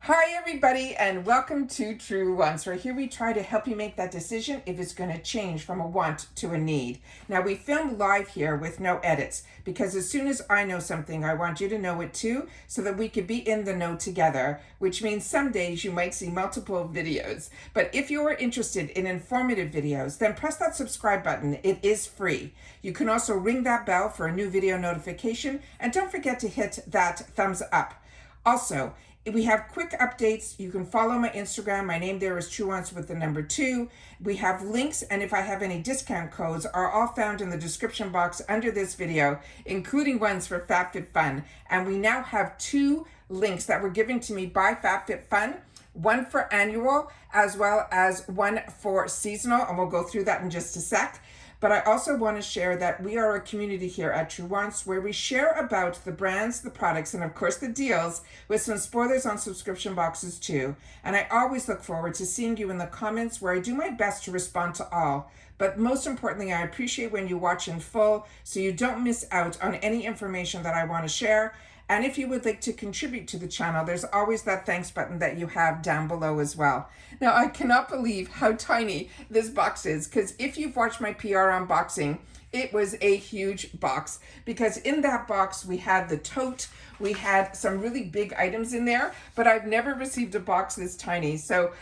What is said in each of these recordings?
Hi everybody and welcome to Truewants, where here we try to help you make that decision if it's going to change from a want to a need. Now we film live here with no edits because as soon as I know something, I want you to know it too so that we could be in the know together, which means some days you might see multiple videos. But if you are interested in informative videos, then press that subscribe button. It is free. You can also ring that bell for a new video notification and don't forget to hit that thumbs up. Also, we have quick updates. You can follow my Instagram. My name there is Truewants with the number 2. We have links, and if I have any discount codes, are all found in the description box under this video, including ones for FabFitFun. And we now have 2 links that were given to me by FabFitFun, one for annual as well as one for seasonal, and we'll go through that in just a sec. But I also want to share that we are a community here at Truewants where we share about the brands, the products, and of course the deals with some spoilers on subscription boxes too. And I always look forward to seeing you in the comments where I do my best to respond to all. But most importantly, I appreciate when you watch in full so you don't miss out on any information that I want to share. And if you would like to contribute to the channel, there's always that thanks button that you have down below as well. Now, I cannot believe how tiny this box is, because if you've watched my PR unboxing, it was a huge box, because in that box we had the tote, we had some really big items in there, but I've never received a box this tiny. So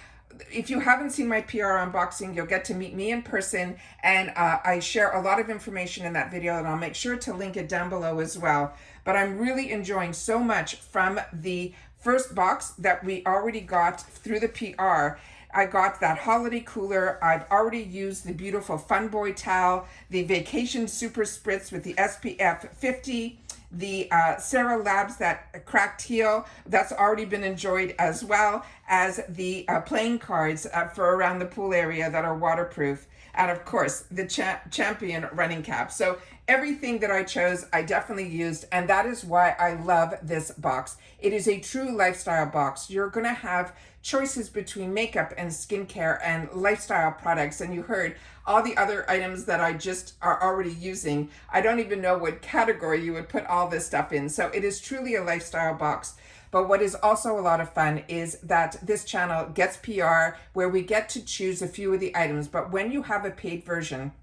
if you haven't seen my PR unboxing, you'll get to meet me in person, and I share a lot of information in that video, and I'll make sure to link it down below as well. But I'm really enjoying so much from the first box that we already got through the PR. I got that holiday cooler. I've already used the beautiful Fun Boy towel, the Vacation Super Spritz with the SPF 50, the Sarah Labs that cracked heel, that's already been enjoyed, as well as the playing cards for around the pool area that are waterproof, and of course the Champion running cap. So everything that I chose, I definitely used, and that is why I love this box. It is a true lifestyle box. You're gonna have choices between makeup and skincare and lifestyle products, and you heard all the other items that I just are already using. I don't even know what category you would put all this stuff in. So it is truly a lifestyle box. But what is also a lot of fun is that this channel gets PR where we get to choose a few of the items. But when you have a paid version,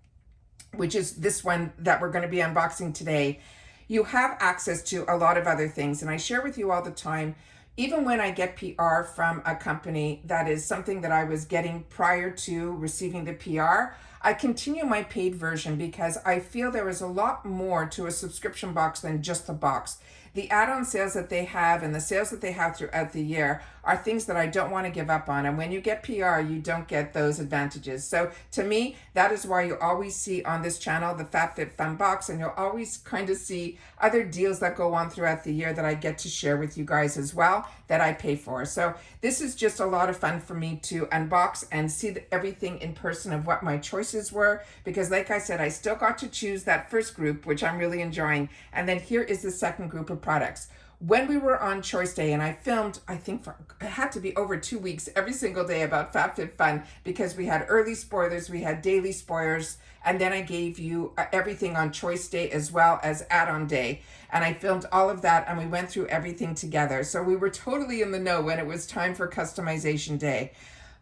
which is this one that we're going to be unboxing today, you have access to a lot of other things. And I share with you all the time, even when I get PR from a company that is something that I was getting prior to receiving the PR, I continue my paid version because I feel there is a lot more to a subscription box than just the box. The add-on sales that they have and the sales that they have throughout the year are things that I don't want to give up on. And when you get PR, you don't get those advantages. So to me, that is why you always see on this channel the FabFitFun box, and you'll always kind of see other deals that go on throughout the year that I get to share with you guys as well that I pay for. So this is just a lot of fun for me to unbox and see everything in person of what my choices were, because like I said, I still got to choose that first group, which I'm really enjoying. And then here is the second group of products. When we were on Choice Day, and I filmed, I think it had to be over 2 weeks every single day about FabFitFun, because we had early spoilers, we had daily spoilers, and then I gave you everything on Choice Day as well as add-on day. And I filmed all of that, and we went through everything together. So we were totally in the know when it was time for customization day.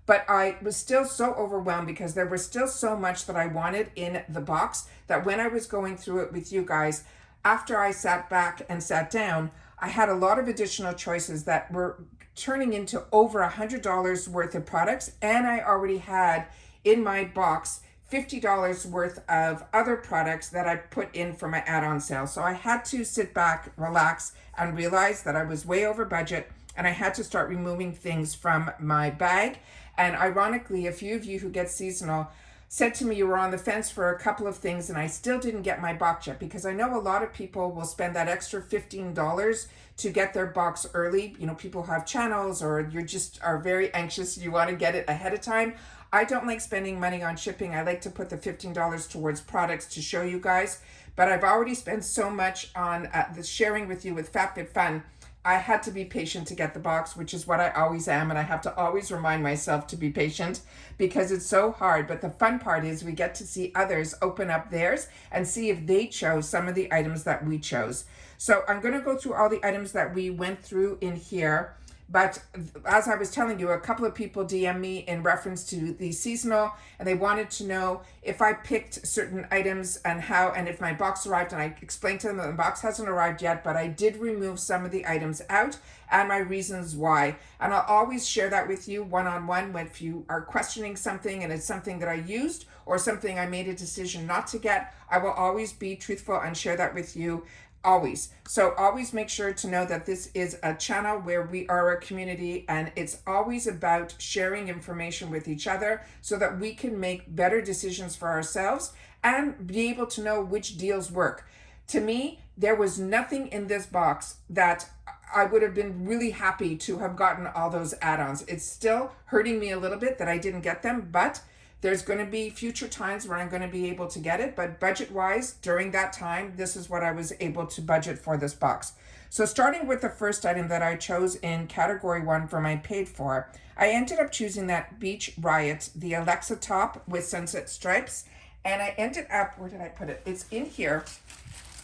But I was still so overwhelmed because there was still so much that I wanted in the box that when I was going through it with you guys, after I sat back and sat down, I had a lot of additional choices that were turning into over $100 worth of products. And I already had in my box $50 worth of other products that I put in for my add-on sale. So I had to sit back, relax, and realize that I was way over budget, and I had to start removing things from my bag. And ironically, a few of you who get seasonal said to me you were on the fence for a couple of things, and I still didn't get my box yet, because I know a lot of people will spend that extra $15 to get their box early. You know, people have channels, or you just are very anxious, you want to get it ahead of time. I don't like spending money on shipping. I like to put the $15 towards products to show you guys, but I've already spent so much on the sharing with you with FabFitFun. I had to be patient to get the box, which is what I always am, and I have to always remind myself to be patient because it's so hard. But the fun part is we get to see others open up theirs and see if they chose some of the items that we chose. So I'm going to go through all the items that we went through in here. But as I was telling you, a couple of people DM me in reference to the seasonal, and they wanted to know if I picked certain items and how, and if my box arrived. And I explained to them that the box hasn't arrived yet, but I did remove some of the items out and my reasons why. And I'll always share that with you one-on-one if you are questioning something and it's something that I used or something I made a decision not to get. I will always be truthful and share that with you. Always. So always make sure to know that this is a channel where we are a community, and it's always about sharing information with each other so that we can make better decisions for ourselves and be able to know which deals work. To me, there was nothing in this box that I would have been really happy to have gotten all those add-ons. It's still hurting me a little bit that I didn't get them, but there's going to be future times where I'm going to be able to get it, but budget-wise, during that time, this is what I was able to budget for this box. So starting with the first item that I chose in category 1 for my paid for, I ended up choosing that Beach Riot, the Alexa top with sunset stripes, and I ended up, where did I put it? It's in here.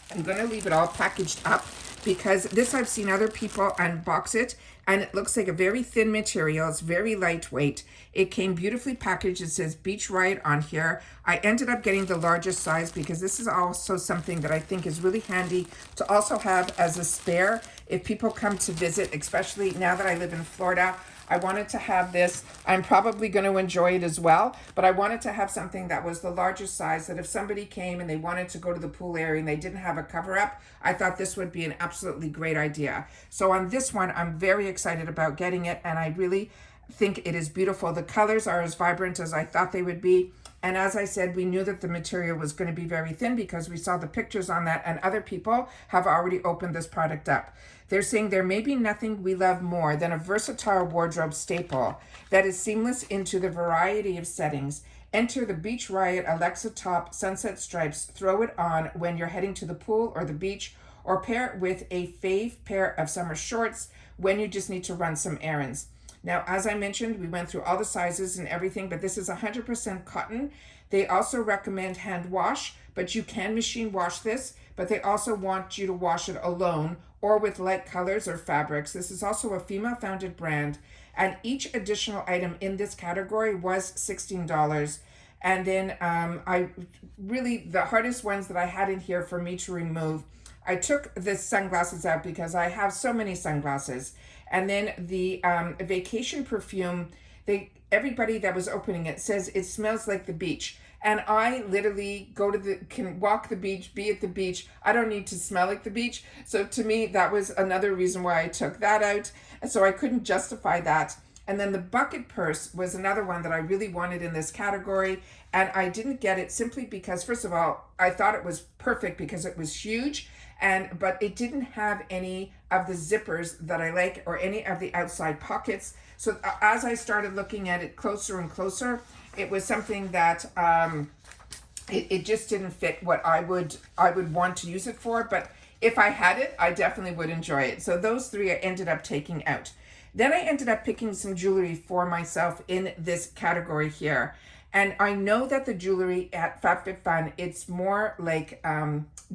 I'm going to leave it all packaged up because this I've seen other people unbox it, and it looks like a very thin material. It's very lightweight. It came beautifully packaged. It says Beach Riot on here. I ended up getting the largest size because this is also something that I think is really handy to also have as a spare if people come to visit, especially now that I live in Florida. I wanted to have this. I'm probably going to enjoy it as well, but I wanted to have something that was the largest size, that if somebody came and they wanted to go to the pool area and they didn't have a cover up, I thought this would be an absolutely great idea. So on this one, I'm very excited about getting it, and I really think it is beautiful. The colors are as vibrant as I thought they would be. And as I said, we knew that the material was going to be very thin because we saw the pictures on that, and other people have already opened this product up. They're saying there may be nothing we love more than a versatile wardrobe staple that is seamless into the variety of settings. Enter the Beach Riot Alexa top sunset stripes. Throw it on when you're heading to the pool or the beach, or pair it with a fave pair of summer shorts when you just need to run some errands. Now, as I mentioned, we went through all the sizes and everything, but this is 100% cotton. They also recommend hand wash, but you can machine wash this, but they also want you to wash it alone or with light colors or fabrics. This is also a female-founded brand, and each additional item in this category was $16. And then the hardest ones that I had in here for me to remove, I took the sunglasses out because I have so many sunglasses. And then the vacation perfume, everybody that was opening it says it smells like the beach. And I literally can walk the beach, be at the beach. I don't need to smell like the beach. So to me, that was another reason why I took that out. And so I couldn't justify that. And then the bucket purse was another one that I really wanted in this category. And I didn't get it simply because, first of all, I thought it was perfect because it was huge. But it didn't have any of the zippers that I like or any of the outside pockets. So as I started looking at it closer and closer, it was something that it just didn't fit what I would want to use it for. But if I had it, I definitely would enjoy it. So those three I ended up taking out. Then I ended up picking some jewelry for myself in this category here. And I know that the jewelry at FabFitFun, it's more like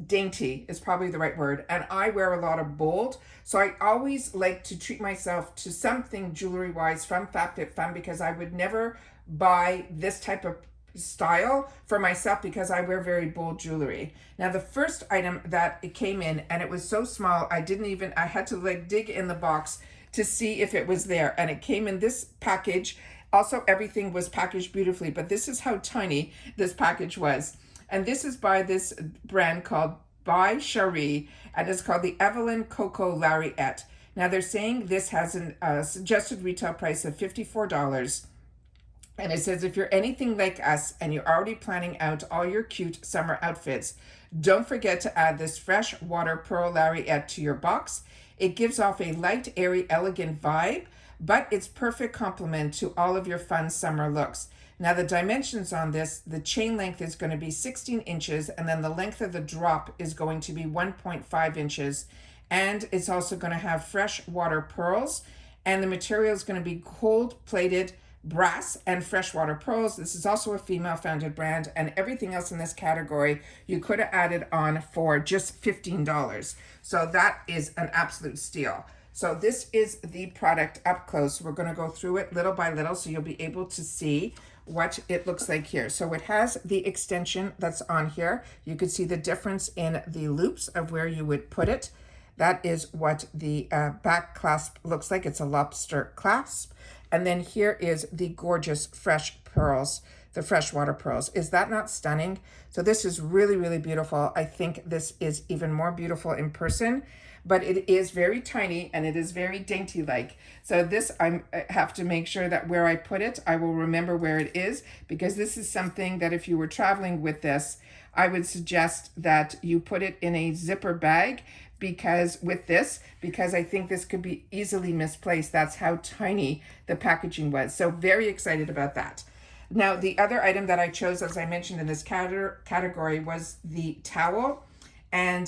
dainty is probably the right word. And I wear a lot of bold. So I always like to treat myself to something jewelry-wise from FabFitFun because I would never buy this type of style for myself because I wear very bold jewelry. Now, the first item that it came in, and it was so small, I had to like dig in the box to see if it was there. And it came in this package. Also, everything was packaged beautifully, but this is how tiny this package was. And this is by this brand called By Cherie, and it's called the Evelyn Coco Lariat. Now, they're saying this has a suggested retail price of $54. And it says, if you're anything like us and you're already planning out all your cute summer outfits, don't forget to add this fresh water pearl lariat to your box. It gives off a light, airy, elegant vibe, but it's perfect complement to all of your fun summer looks. Now, the dimensions on this, the chain length is going to be 16 inches, and then the length of the drop is going to be 1.5 inches. And it's also going to have fresh water pearls, and the material is going to be gold-plated brass and freshwater pearls. This is also a female-founded brand, and everything else in this category you could have added on for just $15. So that is an absolute steal. So this is the product up close. We're going to go through it little by little so you'll be able to see what it looks like here. So it has the extension that's on here. You can see the difference in the loops of where you would put it. That is what the back clasp looks like. It's a lobster clasp. And then here is the gorgeous fresh pearls, the freshwater pearls. Is that not stunning? So this is really, really beautiful. I think this is even more beautiful in person, but it is very tiny and it is very dainty-like. So this, I have to make sure that where I put it, I will remember where it is, because this is something that if you were traveling with this, I would suggest that you put it in a zipper bag, because I think this could be easily misplaced. That's how tiny the packaging was. So very excited about that. Now, the other item that I chose, as I mentioned in this category, was the towel. And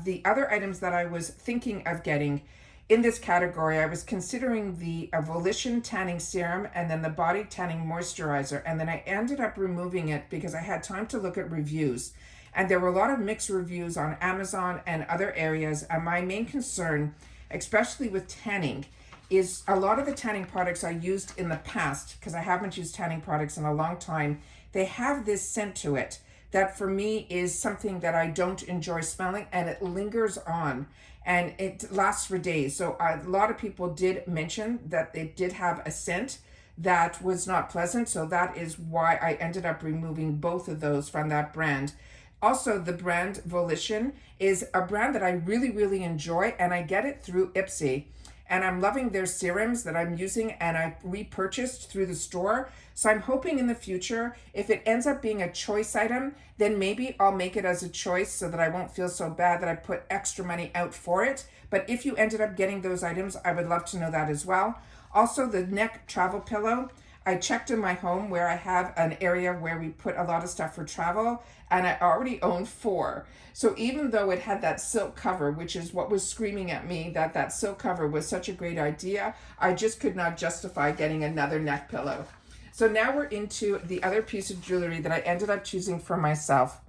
the other items that I was thinking of getting in this category, I was considering the Volition Tanning Serum and then the Body Tanning Moisturizer. And then I ended up removing it because I had time to look at reviews. And there were a lot of mixed reviews on Amazon and other areas. And my main concern, especially with tanning, is a lot of the tanning products I used in the past, because I haven't used tanning products in a long time, they have this scent to it that for me is something that I don't enjoy smelling, and it lingers on and it lasts for days. So a lot of people did mention that it did have a scent that was not pleasant. So that is why I ended up removing both of those from that brand. Also, the brand Volition is a brand that I really, really enjoy, and I get it through Ipsy. And I'm loving their serums that I'm using, and I repurchased through the store. So I'm hoping in the future, if it ends up being a choice item, then maybe I'll make it as a choice so that I won't feel so bad that I put extra money out for it. But if you ended up getting those items, I would love to know that as well. Also, the neck travel pillow. I checked in my home where I have an area where we put a lot of stuff for travel, and I already own 4. So even though it had that silk cover, which is what was screaming at me that that silk cover was such a great idea, I just could not justify getting another neck pillow. So now we're into the other piece of jewelry that I ended up choosing for myself.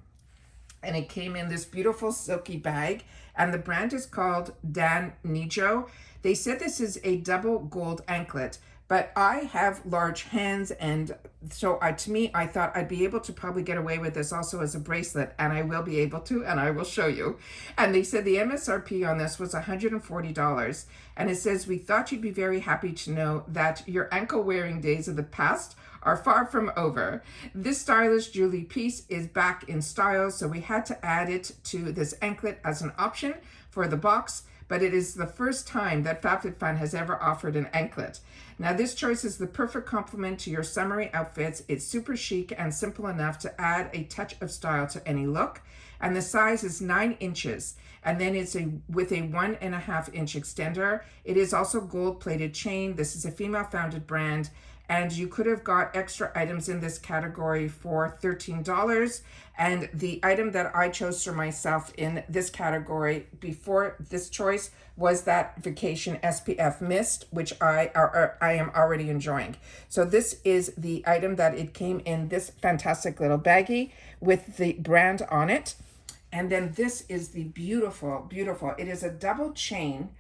And it came in this beautiful silky bag, and the brand is called Dan Nijo. They said this is a double gold anklet, but I have large hands, and so to me, I thought I'd be able to probably get away with this also as a bracelet, and I will be able to, and I will show you. And they said the MSRP on this was $140, and it says, "We thought you'd be very happy to know that your ankle wearing days of the past are far from over. This stylish jewelry piece is back in style, so we had to add it to this anklet as an option for the box, but it is the first time that FabFitFun has ever offered an anklet. Now, this choice is the perfect complement to your summery outfits. It's super chic and simple enough to add a touch of style to any look. And the size is 9 inches. And then it's with a 1.5 inch extender. It is also gold plated chain. This is a female founded brand. And you could have got extra items in this category for $13. And the item that I chose for myself in this category before this choice was that Vacation SPF Mist, which I am already enjoying. So this is the item that it came in this fantastic little baggie with the brand on it. And then this is the beautiful, beautiful, it is a double chain.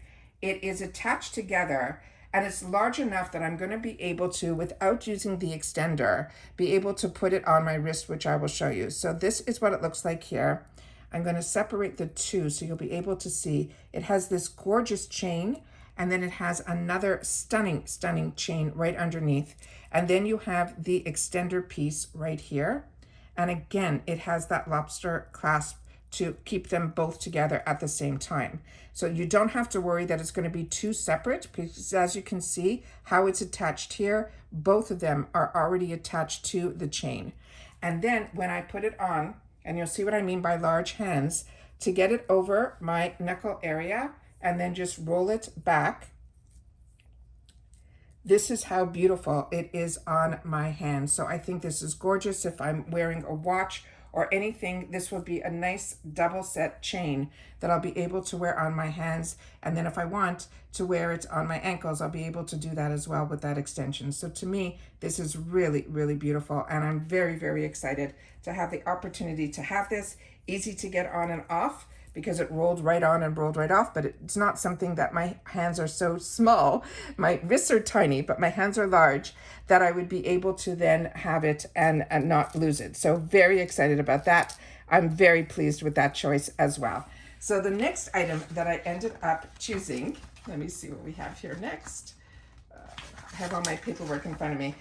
It is attached together, and it's large enough that I'm going to be able to, without using the extender, be able to put it on my wrist, which I will show you. So this is what it looks like here. I'm going to separate the two so you'll be able to see. It has this gorgeous chain, and then it has another stunning, stunning chain right underneath. And then you have the extender piece right here. And again, it has that lobster clasp to keep them both together at the same time. So you don't have to worry that it's going to be two separate, because as you can see how it's attached here, both of them are already attached to the chain. And then when I put it on, and you'll see what I mean by large hands, to get it over my knuckle area and then just roll it back, this is how beautiful it is on my hand. So I think this is gorgeous. If I'm wearing a watch or anything, this will be a nice double set chain that I'll be able to wear on my hands. And then if I want to wear it on my ankles, I'll be able to do that as well with that extension. So to me, this is really, really beautiful. And I'm very, very excited to have the opportunity to have this. Easy to get on and off, because it rolled right on and rolled right off, but it's not something that my hands are so small. My wrists are tiny, but my hands are large, that I would be able to then have it and not lose it. So very excited about that. I'm very pleased with that choice as well. So the next item that I ended up choosing, let me see what we have here next. I have all my paperwork in front of me,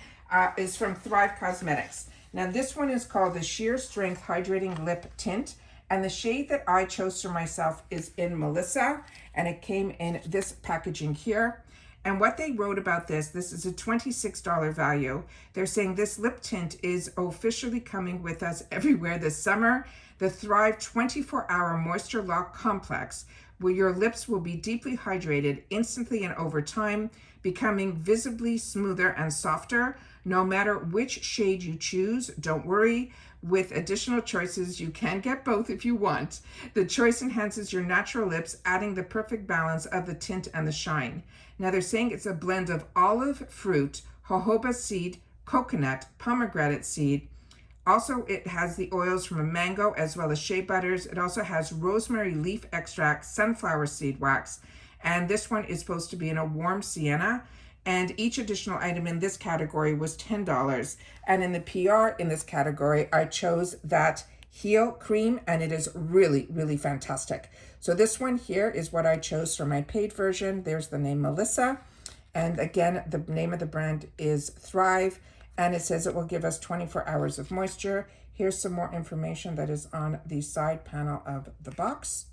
is from Thrive Cosmetics. Now this one is called the Sheer Strength Hydrating Lip Tint, and the shade that I chose for myself is in Melissa, and it came in this packaging here. And what they wrote about this is a $26 value. They're saying this lip tint is officially coming with us everywhere this summer. The Thrive 24-Hour Moisture Lock Complex, where your lips will be deeply hydrated instantly and over time, becoming visibly smoother and softer. No matter which shade you choose, don't worry. With additional choices, you can get both if you want. The choice enhances your natural lips, adding the perfect balance of the tint and the shine. Now they're saying it's a blend of olive fruit, jojoba seed, coconut, pomegranate seed. Also, it has the oils from a mango as well as shea butters. It also has rosemary leaf extract, sunflower seed wax, and this one is supposed to be in a warm sienna. And each additional item in this category was $10. And in the PR in this category, I chose that Heal Cream, and it is really, really fantastic. So this one here is what I chose for my paid version. There's the name Melissa. And again, the name of the brand is Thrive, and it says it will give us 24 hours of moisture. Here's some more information that is on the side panel of the box.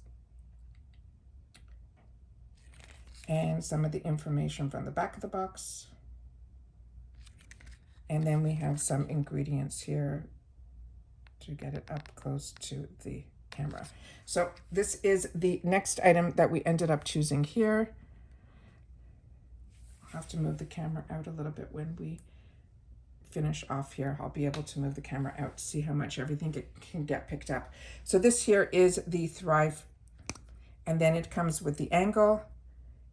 And some of the information from the back of the box. And then we have some ingredients here to get it up close to the camera. So this is the next item that we ended up choosing here. I'll have to move the camera out a little bit when we finish off here. I'll be able to move the camera out to see how much everything can get picked up. So this here is the Thrive, and then it comes with the angle.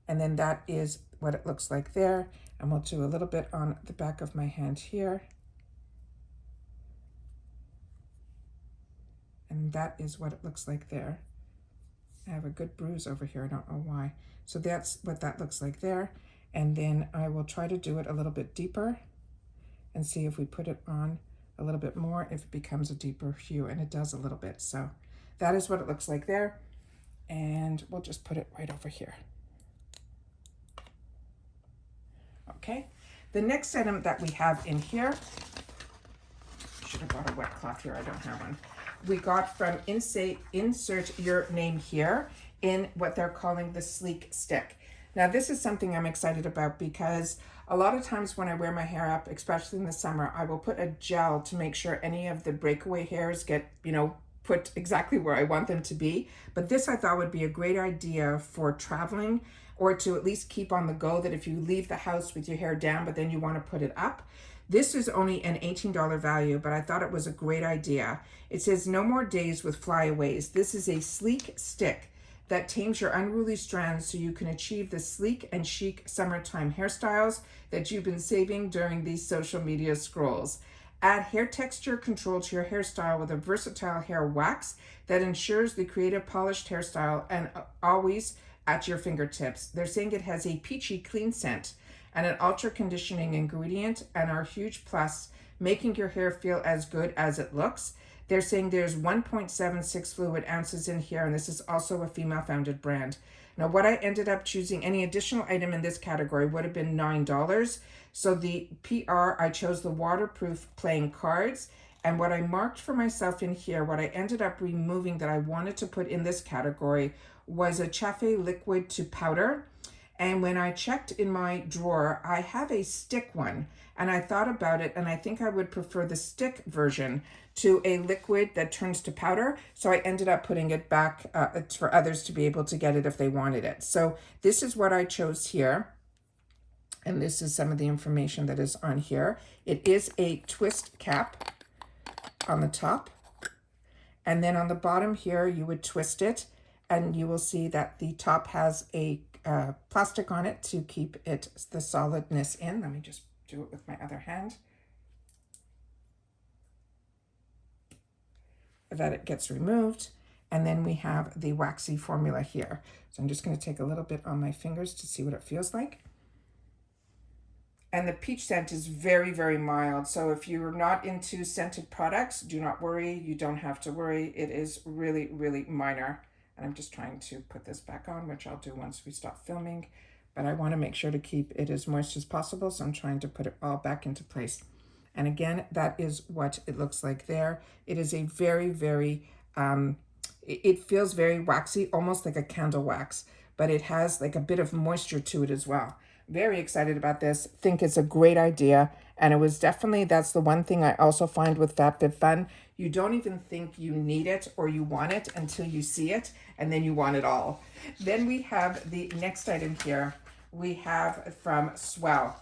And then that is what it looks like there. And we'll do a little bit on the back of my hand here. And that is what it looks like there. I have a good bruise over here, I don't know why. So that's what that looks like there. And then I will try to do it a little bit deeper and see if we put it on a little bit more, if it becomes a deeper hue, and it does a little bit. So that is what it looks like there. And we'll just put it right over here. Okay, the next item that we have in here, should have brought a wet cloth here, I don't have one. We got from Insert Your Name Here in what they're calling the Sleek Stick. Now this is something I'm excited about because a lot of times when I wear my hair up, especially in the summer, I will put a gel to make sure any of the breakaway hairs get, put exactly where I want them to be. But this I thought would be a great idea for traveling, or to at least keep on the go, that if you leave the house with your hair down, but then you want to put it up. This is only an $18 value, but I thought it was a great idea. It says, no more days with flyaways. This is a sleek stick that tames your unruly strands so you can achieve the sleek and chic summertime hairstyles that you've been saving during these social media scrolls. Add hair texture control to your hairstyle with a versatile hair wax that ensures the creative polished hairstyle and always at your fingertips. They're saying it has a peachy clean scent and an ultra conditioning ingredient, and our huge plus, making your hair feel as good as it looks. They're saying there's 1.76 fluid ounces in here, and this is also a female founded brand. Now what I ended up choosing, any additional item in this category would have been $9. So the PR, I chose the waterproof playing cards. And what I marked for myself in here, what I ended up removing that I wanted to put in this category was a Chafe liquid to powder. And when I checked in my drawer, I have a stick one, and I thought about it, and I think I would prefer the stick version to a liquid that turns to powder. So I ended up putting it back for others to be able to get it if they wanted it. So this is what I chose here. And this is some of the information that is on here. It is a twist cap on the top. And then on the bottom here, you would twist it, and you will see that the top has a plastic on it to keep it the solidness in. Let me just do it with my other hand. That it gets removed. And then we have the waxy formula here. So I'm just going to take a little bit on my fingers to see what it feels like. And the peach scent is very, very mild. So if you're not into scented products, do not worry. You don't have to worry. It is really, really minor. And I'm just trying to put this back on, which I'll do once we stop filming. But I want to make sure to keep it as moist as possible. So I'm trying to put it all back into place. And again, that is what it looks like there. It is a very, very, it feels very waxy, almost like a candle wax, but it has like a bit of moisture to it as well. Very excited about this. Think it's a great idea. And it was definitely, that's the one thing I also find with FabFitFun. You don't even think you need it or you want it until you see it, and then you want it all. Then we have the next item here. We have from Swell.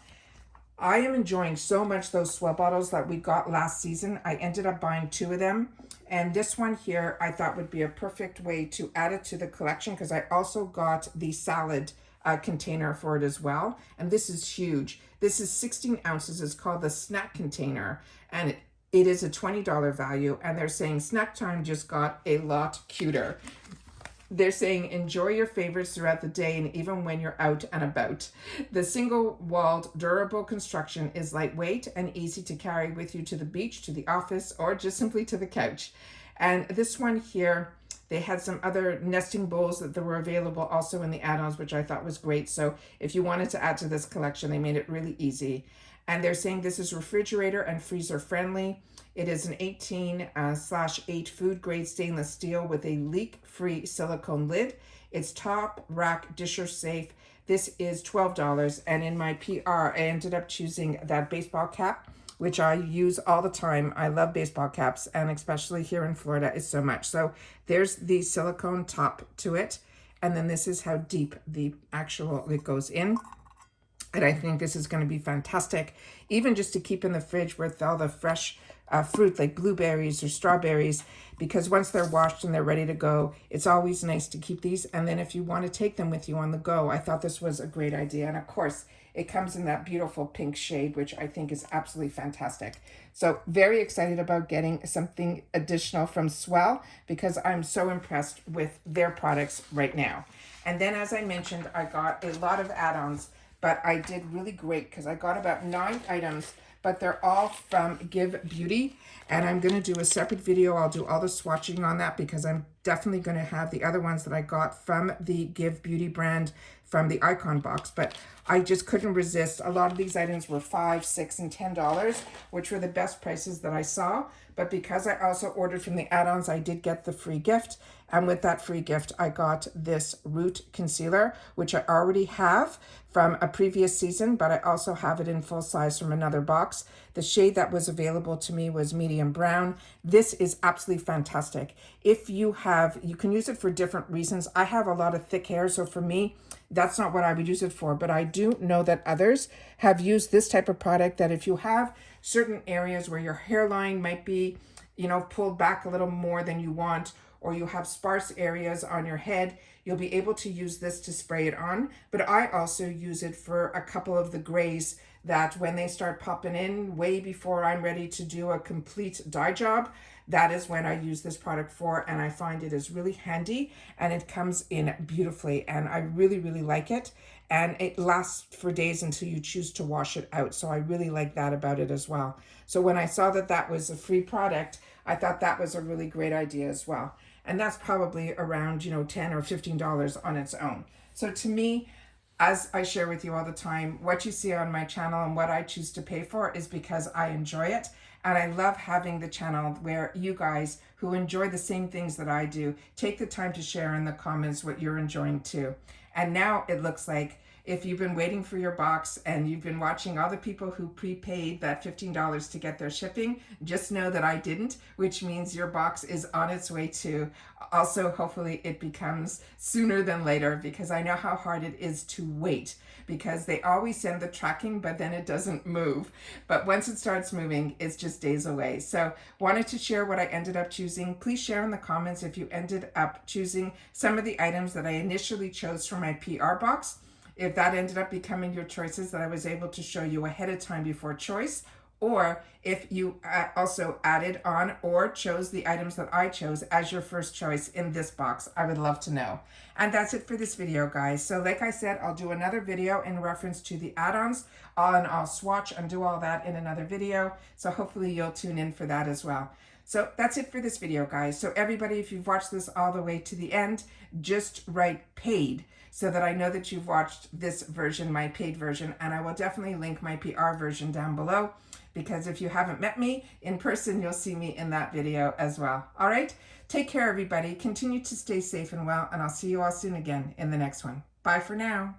I am enjoying so much those Swell bottles that we got last season. I ended up buying 2 of them. And this one here, I thought would be a perfect way to add it to the collection because I also got the salad container for it as well. And this is huge. This is 16 ounces. It's called the snack container. And it is a $20 value. And they're saying snack time just got a lot cuter. They're saying enjoy your favorites throughout the day and even when you're out and about. The single-walled durable construction is lightweight and easy to carry with you to the beach, to the office, or just simply to the couch. And this one here, they had some other nesting bowls that were available also in the add-ons, which I thought was great. So if you wanted to add to this collection, they made it really easy. And they're saying this is refrigerator and freezer friendly. It is an 18/8 food grade stainless steel with a leak-free silicone lid. It's top rack disher safe. This is $12. And in my PR, I ended up choosing that baseball cap, which I use all the time. I love baseball caps, and especially here in Florida is so much. So there's the silicone top to it. And then this is how deep it goes in. And I think this is going to be fantastic, even just to keep in the fridge with all the fresh fruit like blueberries or strawberries, because once they're washed and they're ready to go, it's always nice to keep these. And then if you want to take them with you on the go, I thought this was a great idea. And of course, it comes in that beautiful pink shade, which I think is absolutely fantastic. So very excited about getting something additional from Swell because I'm so impressed with their products right now. And then, as I mentioned, I got a lot of add-ons, but I did really great because I got about 9 items, but they're all from Give Beauty. And I'm going to do a separate video. I'll do all the swatching on that because I'm definitely going to have the other ones that I got from the Give Beauty brand from the Icon box. But I just couldn't resist. A lot of these items were $5, $6, and $10, which were the best prices that I saw. But because I also ordered from the add-ons, I did get the free gift. And with that free gift, I got this Root Concealer, which I already have from a previous season, but I also have it in full size from another box. The shade that was available to me was medium brown. This is absolutely fantastic. If you can use it for different reasons. I have a lot of thick hair, so for me, that's not what I would use it for, but I do know that others have used this type of product that if you have certain areas where your hairline might be, pulled back a little more than you want, or you have sparse areas on your head, you'll be able to use this to spray it on. But I also use it for a couple of the grays that when they start popping in way before I'm ready to do a complete dye job, that is when I use this product for, and I find it is really handy and it comes in beautifully and I really, really like it. And it lasts for days until you choose to wash it out. So I really like that about it as well. So when I saw that that was a free product, I thought that was a really great idea as well. And that's probably around, $10 or $15 on its own. So to me, as I share with you all the time, what you see on my channel and what I choose to pay for is because I enjoy it. And I love having the channel where you guys who enjoy the same things that I do, take the time to share in the comments what you're enjoying too. And now it looks like if you've been waiting for your box and you've been watching all the people who prepaid that $15 to get their shipping, just know that I didn't, which means your box is on its way too. Also, hopefully it becomes sooner than later because I know how hard it is to wait because they always send the tracking, but then it doesn't move. But once it starts moving, it's just days away. So wanted to share what I ended up choosing. Please share in the comments if you ended up choosing some of the items that I initially chose for my PR box. If that ended up becoming your choices that I was able to show you ahead of time before choice, or if you also added on or chose the items that I chose as your first choice in this box. I would love to know. And that's it for this video, guys. So like I said, I'll do another video in reference to the add-ons, and I'll swatch and do all that in another video. So hopefully you'll tune in for that as well. So that's it for this video, guys. So everybody, if you've watched this all the way to the end, just write paid so that I know that you've watched this version, my paid version, and I will definitely link my PR version down below, because if you haven't met me in person, you'll see me in that video as well. All right, take care, everybody. Continue to stay safe and well, and I'll see you all soon again in the next one. Bye for now.